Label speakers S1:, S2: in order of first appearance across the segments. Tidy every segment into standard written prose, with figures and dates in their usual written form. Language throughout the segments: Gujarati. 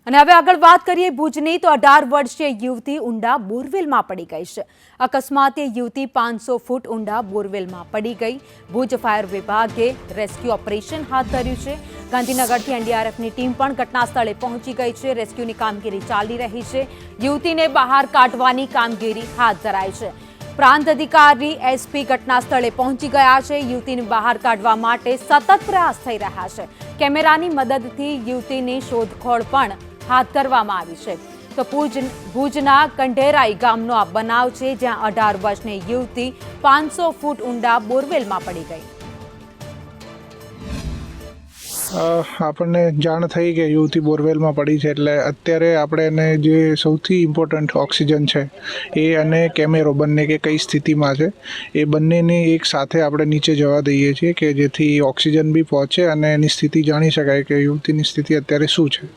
S1: અને હવે આગળ વાત કરીએ ભુજની તો 18 વર્ષીય યુવતી ઊંડા બોરવેલમાં પડી ગઈ છે। અકસ્માતે યુવતી 500 ફૂટ ઊંડા બોરવેલમાં પડી ગઈ। ભુજ ફાયર વિભાગે રેસ્ક્યુ ઓપરેશન હાથ ધર્યું છે। ગાંધીનગરથી એનડીઆરએફની ટીમ પણ ઘટના સ્થળે પહોંચી ગઈ છે। રેસ્ક્યુની કામગીરી ચાલી રહી છે। યુવતીને બહાર કાઢવાની કામગીરી હાથ ધરાઈ છે। प्रांत अधिकारी एसपी घटना स्थले पहुंची गया है। युवती ने बाहर काढवा माटे सतत प्रयास थई रह्या छे। केमेरानी मददथी युवतीनी शोधखोळ पण हाथ धरवामां आवी छे। तो भुजना कंढेराई गामनो आ बनाव छे, ज्यां 18 वर्षनी युवती 500 फूट ऊंडा बोरवेलमां पड़ी गई।
S2: આપણને જાણ થઈ કે યુવતી બોરવેલમાં પડી છે, એટલે અત્યારે આપણે એને જે સૌથી ઇમ્પોર્ટન્ટ ઓક્સિજન છે એ અને કેમેરો બંને કે કઈ સ્થિતિમાં છે એ બંનેને એક સાથે આપણે નીચે જવા દઈએ છીએ કે જેથી ઓક્સિજન બી પહોંચે અને એની સ્થિતિ જાણી શકાય કે યુવતીની સ્થિતિ અત્યારે શું છે।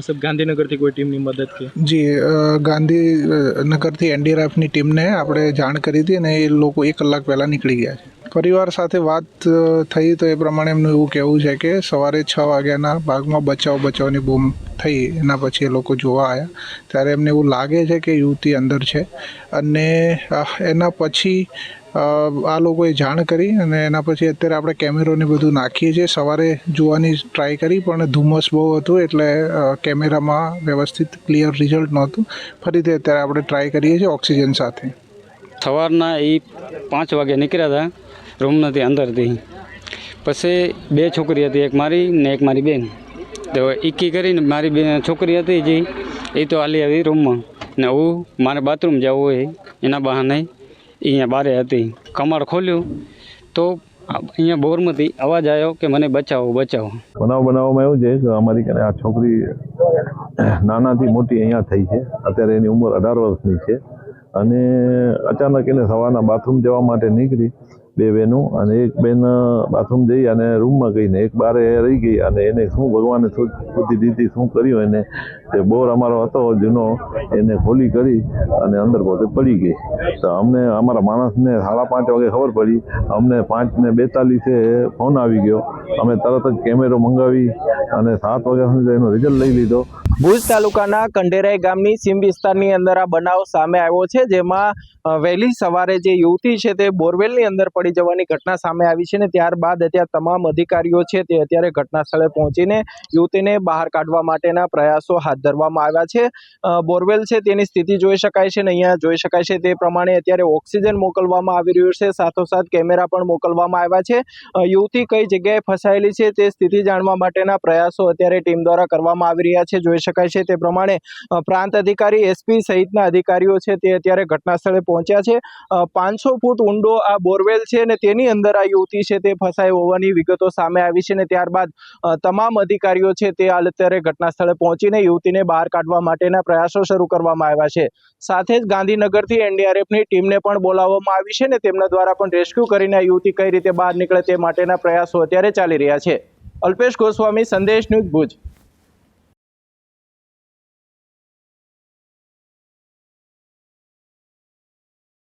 S3: सब गांधीनगर थी कोई टीम मदद की?
S2: જી, ગાંધીનગરથી એનડીઆરએફની ટીમને આપણે જાણ કરી હતી અને એ લોકો 1 કલાક પહેલાં નીકળી ગયા છે। પરિવાર સાથે વાત થઈ તો એ પ્રમાણે એમનું એવું કહેવું છે કે સવારે 6 વાગ્યાના ભાગમાં બચાવની બૂમ થઈ, એના પછી એ લોકો જોવા આવ્યા ત્યારે એમને એવું લાગે છે કે યુવતી અંદર છે અને એના પછી આ લોકોએ જાણ કરી અને એના પછી અત્યારે આપણે કેમેરોને બધું નાખીએ છીએ। સવારે જોવાની ટ્રાય કરી પણ ધુમ્મસ બહુ હતું એટલે કેમેરામાં વ્યવસ્થિત ક્લિયર રિઝલ્ટ નહોતું। ફરીથી અત્યારે આપણે ટ્રાય કરીએ છીએ ઓક્સિજન સાથે।
S4: સવારના એ 5 વાગે નીકળ્યા હતા રૂમમાંથી અંદરથી। પછી 2 છોકરી હતી, એક મારી ને એક મારી બેન। તો એકી કરીને મારી બે છોકરી હતી જે એ તો હાલી આવી રૂમમાં ને હું મારે બાથરૂમ જવું હોય એના બહાને અહીંયા બારે હતી। કમાડ ખોલ્યું તો અહીંયા બોરમાંથી અવાજ આવ્યો કે મને બચાવો બચાવો।
S5: બનાવમાં એવું છે કે અમારી ઘરે આ છોકરી નાનાથી મોટી અહીંયા થઈ છે। અત્યારે એની ઉંમર 18 વર્ષની છે અને અચાનક એને સવારના બાથરૂમ જવા માટે નીકળી 2 બહેનો અને એક બેન બાથરૂમ જઈ અને રૂમમાં ગઈ ને એક બારે રહી ગઈ અને એને શું ભગવાને બુદ્ધિ દીધી શું કર્યું એને તે બોર અમારો હતો જૂનો એને ખોલી કરી અને અંદર પોતે પડી ગઈ। તો અમને અમારા માણસને 5:30 વાગે ખબર પડી, અમને 5:42 ફોન આવી ગયો। અમે તરત જ કેમેરો મંગાવી અને 7 વાગ્યા સુધી એનો રિઝલ્ટ લઈ લીધો।
S3: ભુજ તાલુકાના કંઢેરાઈ ગામની સીમ વિસ્તારની અંદર આ બનાવ સામે આવ્યો છે, જેમાં વહેલી સવારે જે યુવતી છે તે બોરવેલની અંદર પડી જવાની ઘટના સામે આવી છે ને ત્યારબાદ અત્યારે તમામ અધિકારીઓ છે તે અત્યારે ઘટના સ્થળે પહોંચીને યુવતીને બહાર કાઢવા માટેના પ્રયાસો હાથ ધરવામાં આવ્યા છે। બોરવેલ છે તેની સ્થિતિ જોઈ શકાય છે ને અહીંયા જોઈ શકાય છે તે પ્રમાણે અત્યારે ઓક્સિજન મોકલવામાં આવી રહ્યું છે, સાથોસાથ કેમેરા પણ મોકલવામાં આવ્યા છે। યુવતી કઈ જગ્યાએ ફસાયેલી છે તે સ્થિતિ જાણવા માટેના પ્રયાસો અત્યારે ટીમ દ્વારા કરવામાં આવી રહ્યા છે। જોઈ શકાય છે તે પ્રમાણે પ્રાંત અધિકારી એસપી સહિતના અધિકારીઓ છે તે અત્યારે ઘટના સ્થળે પહોંચ્યા છે। 500 ફૂટ ઊંડો આ બોરવેલ છે અને તેની અંદર આ યુવતી છે તે ફસાઈ હોવાની વિગતો સામે આવી છે ને ત્યારબાદ તમામ અધિકારીઓ છે તે હાલ અત્યારે ઘટના સ્થળે પહોંચીને યુવતીને બહાર કાઢવા માટેના પ્રયાસો શરૂ કરવામાં આવ્યા છે। સાથે જ ગાંધીનગરથી એનડીઆરએફની ટીમને પણ બોલાવવામાં આવી છે ને તેમના દ્વારા પણ રેસ્ક્યુ કરીને આ યુવતી કઈ રીતે બહાર નીકળે તે માટેના પ્રયાસો અત્યારે ચાલી રહ્યા છે। અલ્પેશ ગોસ્વામી, સંદેશ ન્યૂઝ, ભુજ।